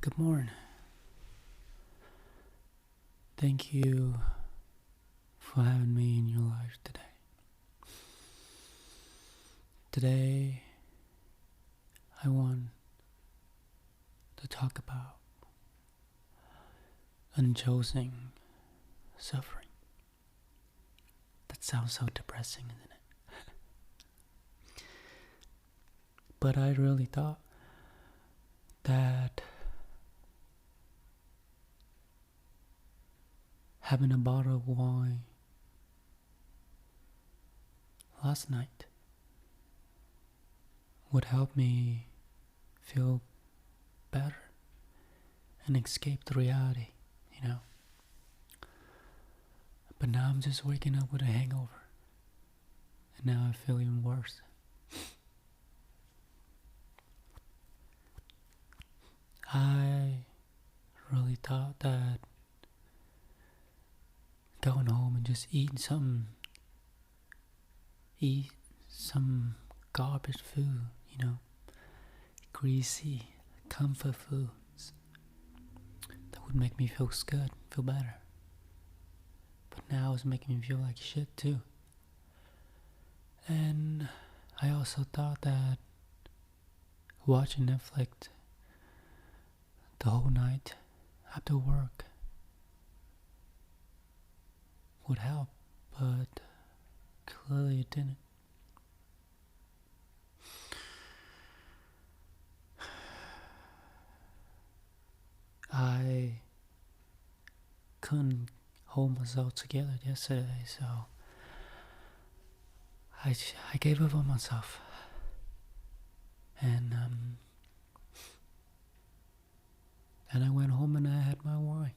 Good morning. Thank you for having me in your life today. Today, I want to talk about unchosen suffering. That sounds so depressing, isn't it? But I really thought that having a bottle of wine last night would help me feel better and escape the reality, you know. But now I'm just waking up with a hangover, and now I feel even worse. I really thought that going home and just eat some garbage food, greasy comfort foods that would make me feel good, feel better. But now it's making me feel like shit too. And I also thought that watching Netflix the whole night after work would help, but clearly it didn't. I couldn't hold myself together yesterday, so I gave up on myself, and I went home and I had my wine,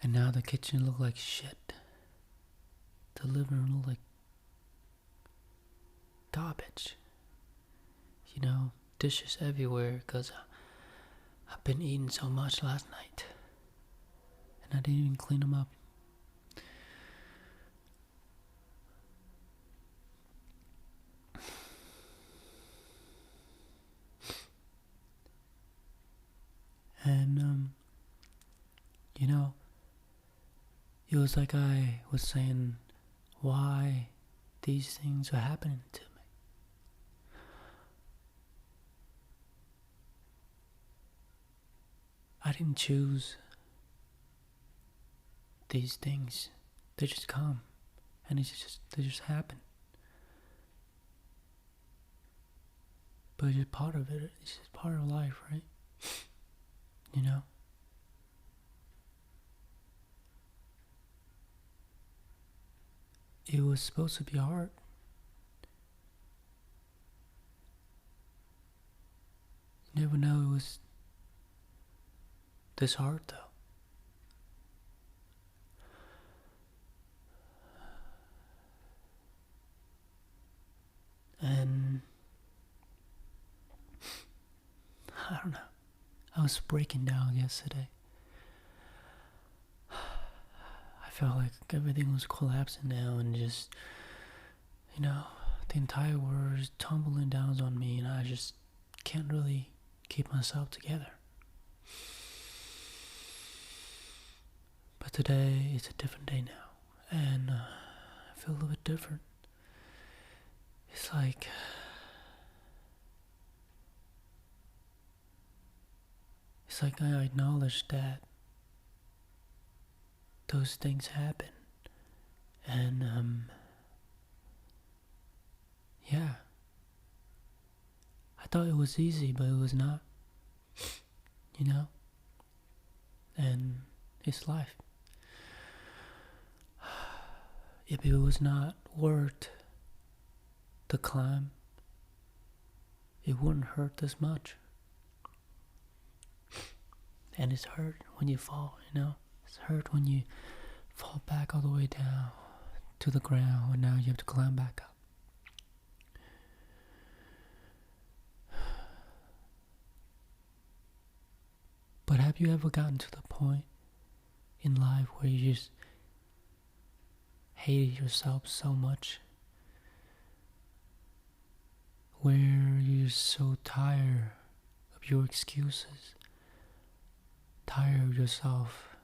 and now the kitchen looked like shit. The living room looked like garbage. Dishes everywhere because I've been eating so much last night, and I didn't even clean them up. And it was like I was saying why these things are happening to me. I didn't choose these things. They just come, and they just happen. But it's just part of it. It's just part of life, right? It was supposed to be hard. You never know it was this hard, though. And I don't know. I was breaking down yesterday. I felt like everything was collapsing now, and just, the entire world is tumbling down on me, and I just can't really keep myself together. But today, it's a different day now, and I feel a little bit different. It's like I acknowledge that those things happen, and yeah, I thought it was easy, but it was not, and it's life. If it was not worth the climb, it wouldn't hurt this much. And it's hurt when you fall, It's hurt when you fall back all the way down to the ground, and now you have to climb back up. But have you ever gotten to the point in life where you just hated yourself so much where you're so tired of your excuses, tired of yourself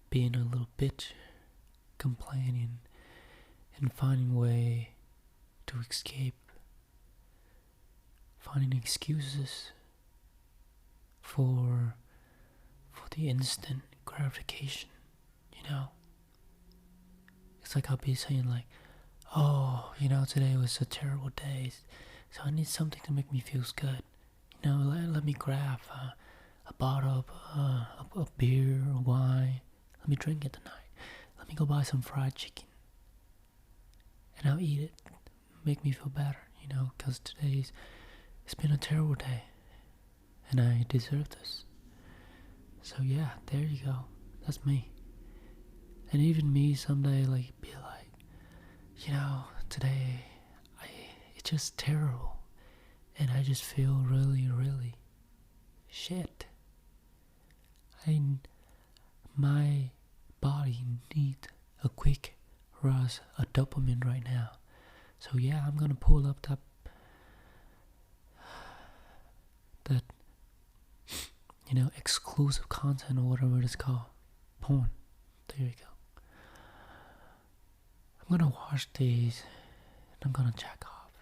being a little bitch, complaining, and finding a way to escape, finding excuses for the instant gratification, you know? It's like I'll be saying like, oh, today was a terrible day, so I need something to make me feel good. Let me grab a bottle of a beer or wine. Let me drink it tonight. Let me go buy some fried chicken. And I'll eat it. Make me feel better, because it's been a terrible day. And I deserve this. So yeah, there you go. That's me. And even me someday, be like, today, it's just terrible. And I just feel really, really shit. My body needs a quick rush of dopamine right now. So yeah, I'm gonna pull up that exclusive content or whatever it's called. Porn. There you go. I'm gonna watch these and I'm gonna check off.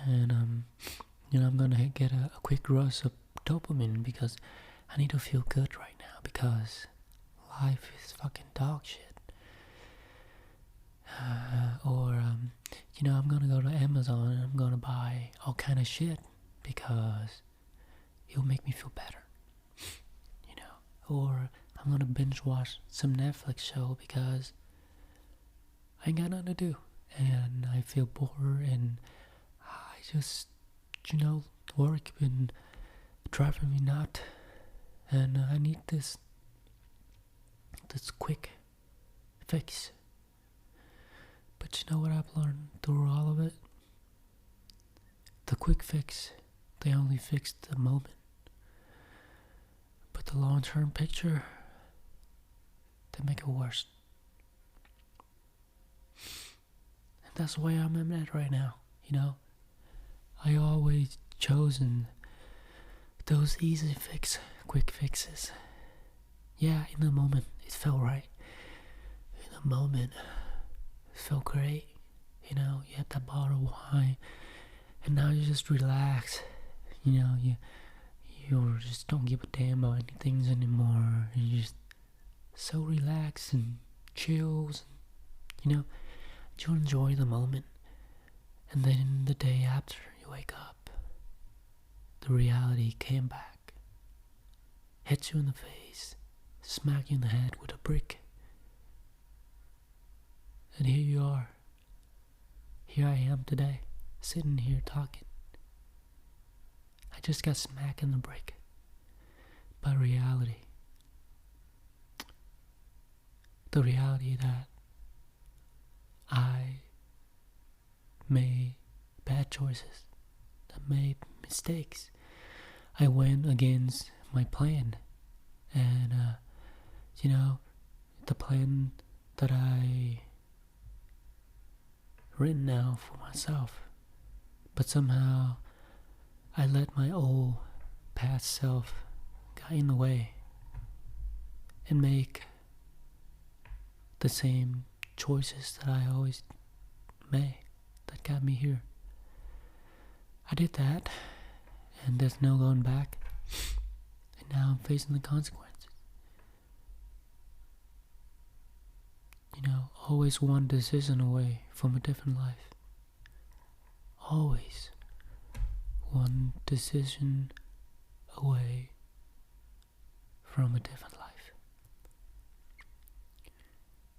And I'm gonna get a quick rush of dopamine because I need to feel good right now because life is fucking dog shit. I'm gonna go to Amazon and I'm gonna buy all kind of shit because it'll make me feel better. Or I'm gonna binge watch some Netflix show because I ain't got nothing to do and I feel bored and I just, work been driving me nuts and I need this quick fix. But you know what I've learned through all of it? The quick fix, they only fix the moment. But the long-term picture, they make it worse. And that's the way I'm at right now, I always chosen those easy quick fixes. Yeah, in the moment, it felt right. In the moment, it felt great. You had that bottle of wine, and now you just relax. You just don't give a damn about anything anymore. You're just so relaxed and chills. You enjoy the moment. And then the day after you wake up, the reality came back. Hits you in the face, smack you in the head with a brick. And here you are. Here I am today, sitting here talking. I just got smacked in the brick by reality. The reality that I made bad choices, that made mistakes. I went against my plan, and the plan that I written now for myself, but somehow I let my old past self get in the way and make the same choices that I always made that got me here. I did that, and there's no going back, and now I'm facing the consequences. Always one decision away from a different life. Always one decision away from a different life.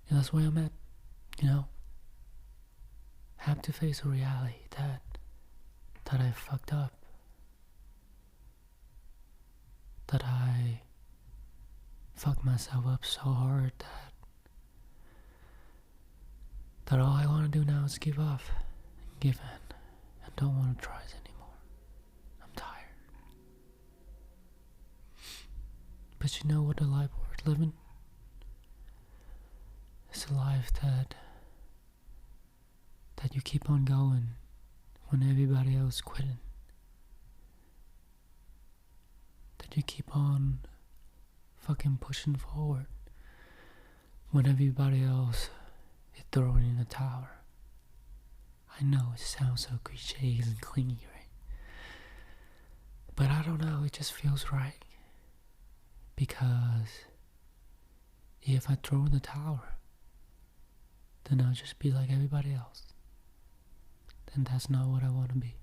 And that's where I'm at, Have to face a reality that I fucked up. That I fucked myself up so hard that all I want to do now is give up, give in, and don't want to try it anymore. I'm tired. But you know what the life worth living? It's a life that you keep on going when everybody else quitting, that you keep on fucking pushing forward when everybody else is throwing in the towel. I know it sounds so cliche and clingy, right? But I don't know, it just feels right. Because if I throw in the towel, then I'll just be like everybody else. Then that's not what I want to be.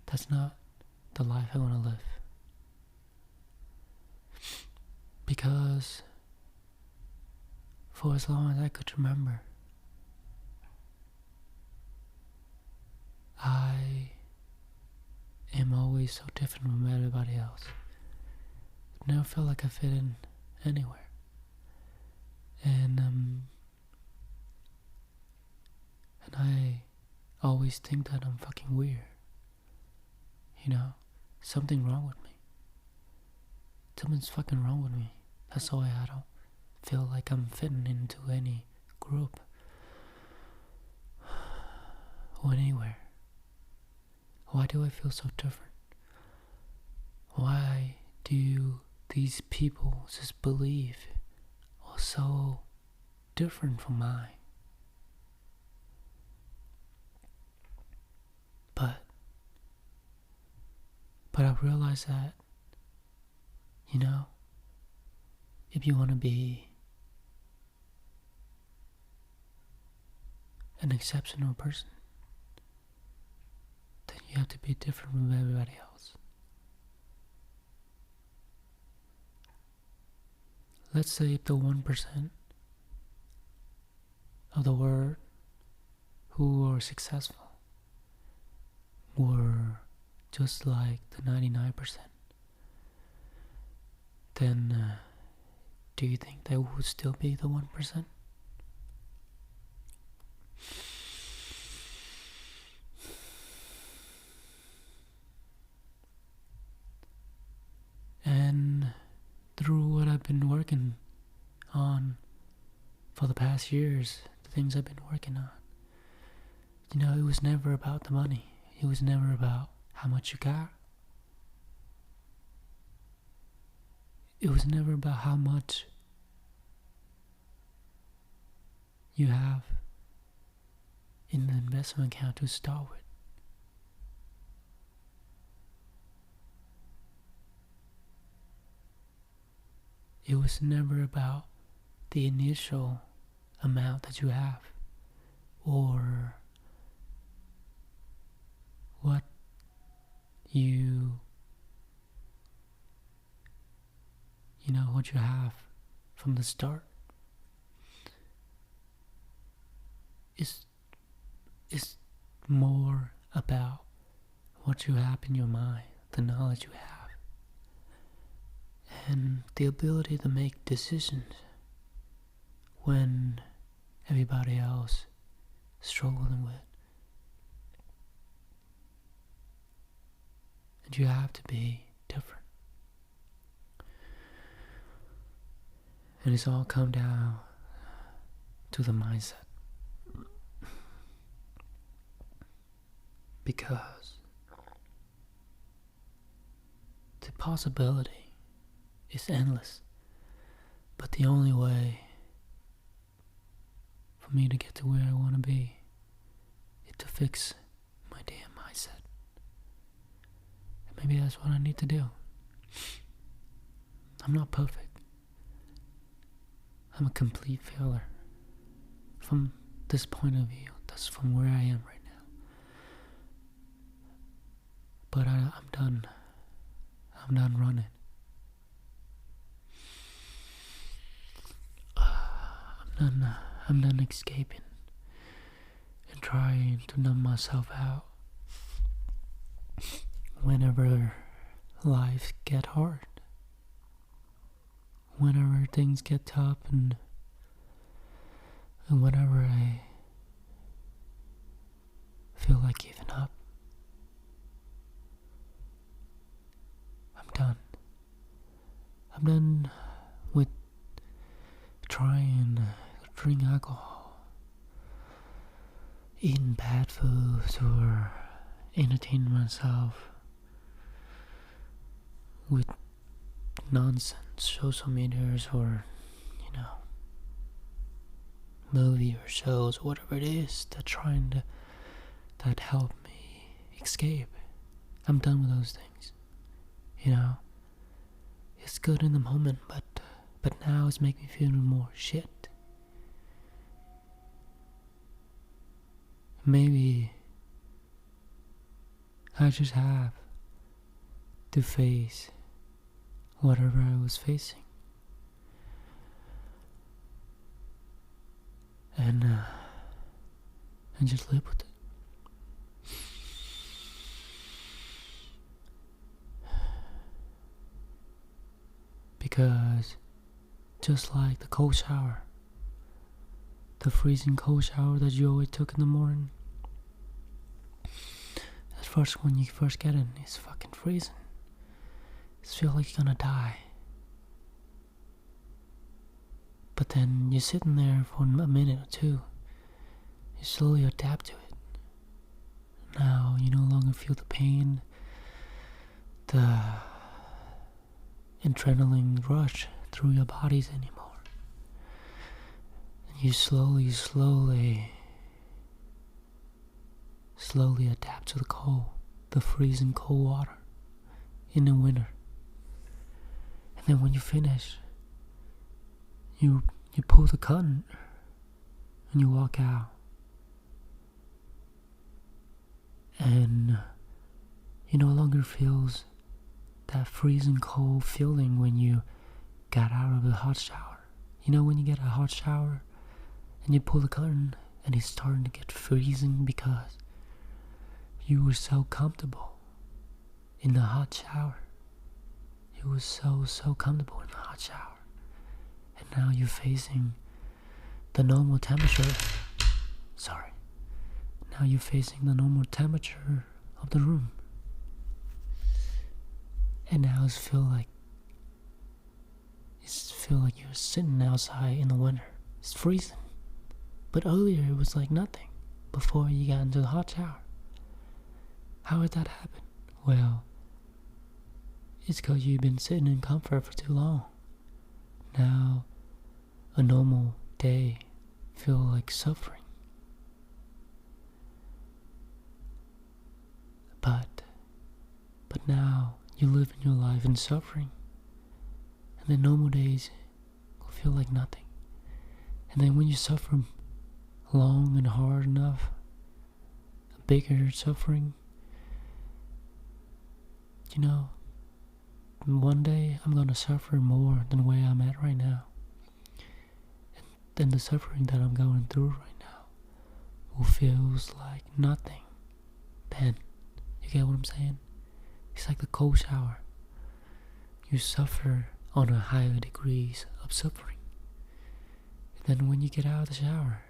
That's not the life I want to live. Because for as long as I could remember, I am always so different from everybody else. Never felt like I fit in anywhere. And I always think that I'm fucking weird. You know, something wrong with me. Something's fucking wrong with me. That's why I don't feel like I'm fitting into any group or anywhere. Why do I feel so different? Why do these people just believe are so different from mine? But I realized that, you know, if you want to be an exceptional person, then you have to be different from everybody else. Let's say if the 1% of the world who are successful were just like the 99%, then do you think they would still be the 1%? And through what I've been working on for the past years, the things I've been working on, you know, it was never about the money. It was never about how much you got. It was never about how much you have in the investment account to start with. It was never about the initial amount that you have or what what you have from the start. It's more about what you have in your mind, the knowledge you have, and the ability to make decisions when everybody else is struggling with. And you have to be different. And it's all come down to the mindset. Because the possibility is endless. But the only way for me to get to where I want to be is to fix my damn mindset. And maybe that's what I need to do. I'm not perfect. I'm a complete failure. From this point of view, that's from where I am right now. But I'm done. I'm done running. I'm done escaping and trying to numb myself out whenever life get hard, whenever things get tough, and whenever I feel like giving up. I'm done with trying to drink alcohol, eating bad foods or entertaining myself with nonsense social medias or movie or shows or whatever it is that help me escape. I'm done with those things. It's good in the moment, but now it's making me feel more shit. Maybe I just have to face whatever I was facing. And just live with it. Because just like the cold shower, the freezing cold shower that you always took in the morning, at first when you first get in, it's fucking freezing. It feels like you're gonna die. But then you're sitting there for a minute or two. You slowly adapt to it. Now you no longer feel the pain, the adrenaline rush through your bodies anymore. And you slowly adapt to the cold, the freezing cold water in the winter. And then when you finish, you pull the curtain and you walk out. And you no longer feels that freezing cold feeling when you got out of a hot shower. When you get a hot shower and you pull the curtain and it's starting to get freezing because you were so comfortable in the hot shower. You were so comfortable in the hot shower. And now you're facing the normal temperature. Now you're facing the normal temperature of the room. And now it feels like you're sitting outside in the winter. It's freezing. But earlier it was like nothing before you got into the hot shower. How did that happen? Well, it's because you've been sitting in comfort for too long. Now, a normal day feels like suffering. But now you live in your life in suffering, and then normal days will feel like nothing. And then when you suffer long and hard enough, a bigger suffering, one day I'm gonna suffer more than where I'm at right now. And then the suffering that I'm going through right now will feels like nothing then. You get what I'm saying? It's like the cold shower. You suffer on a higher degrees of suffering. And then when you get out of the shower,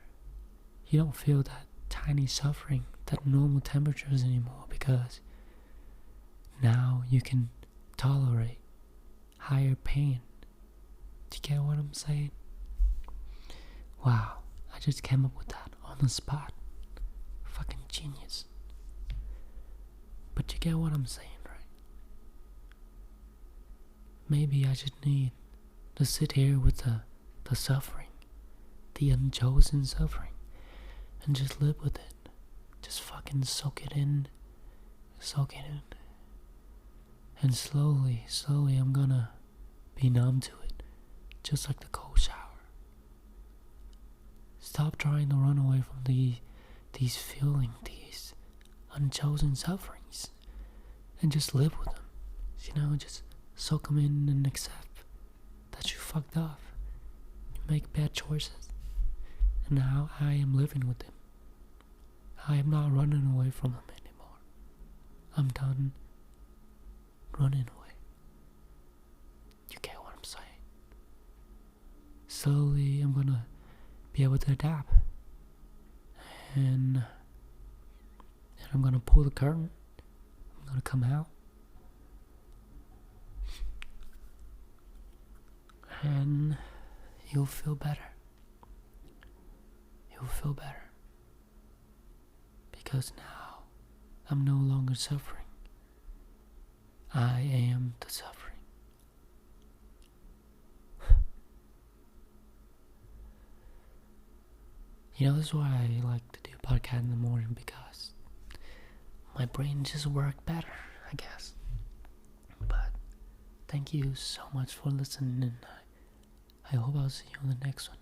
you don't feel that tiny suffering, that normal temperatures anymore, because now you can tolerate higher pain. Do you get what I'm saying? Wow, I just came up with that on the spot. Fucking genius. But you get what I'm saying, right? Maybe I just need to sit here with the suffering, the unchosen suffering, and just live with it. Just fucking soak it in. And slowly I'm gonna be numb to it, just like the cold shower. Stop trying to run away from these feelings, these unchosen sufferings, and just live with them. Just soak them in and accept that you fucked up. You make bad choices. And now I am living with them. I am not running away from them anymore. I'm done running away. You get what I'm saying? Slowly I'm gonna be able to adapt. And I'm gonna pull the curtain. I'm gonna come out. And you'll feel better. You'll feel better. because now I'm no longer suffering. I am the suffering. This is why I like to do podcast in the morning, because my brain just works better, I guess. But thank you so much for listening, and I hope I'll see you on the next one.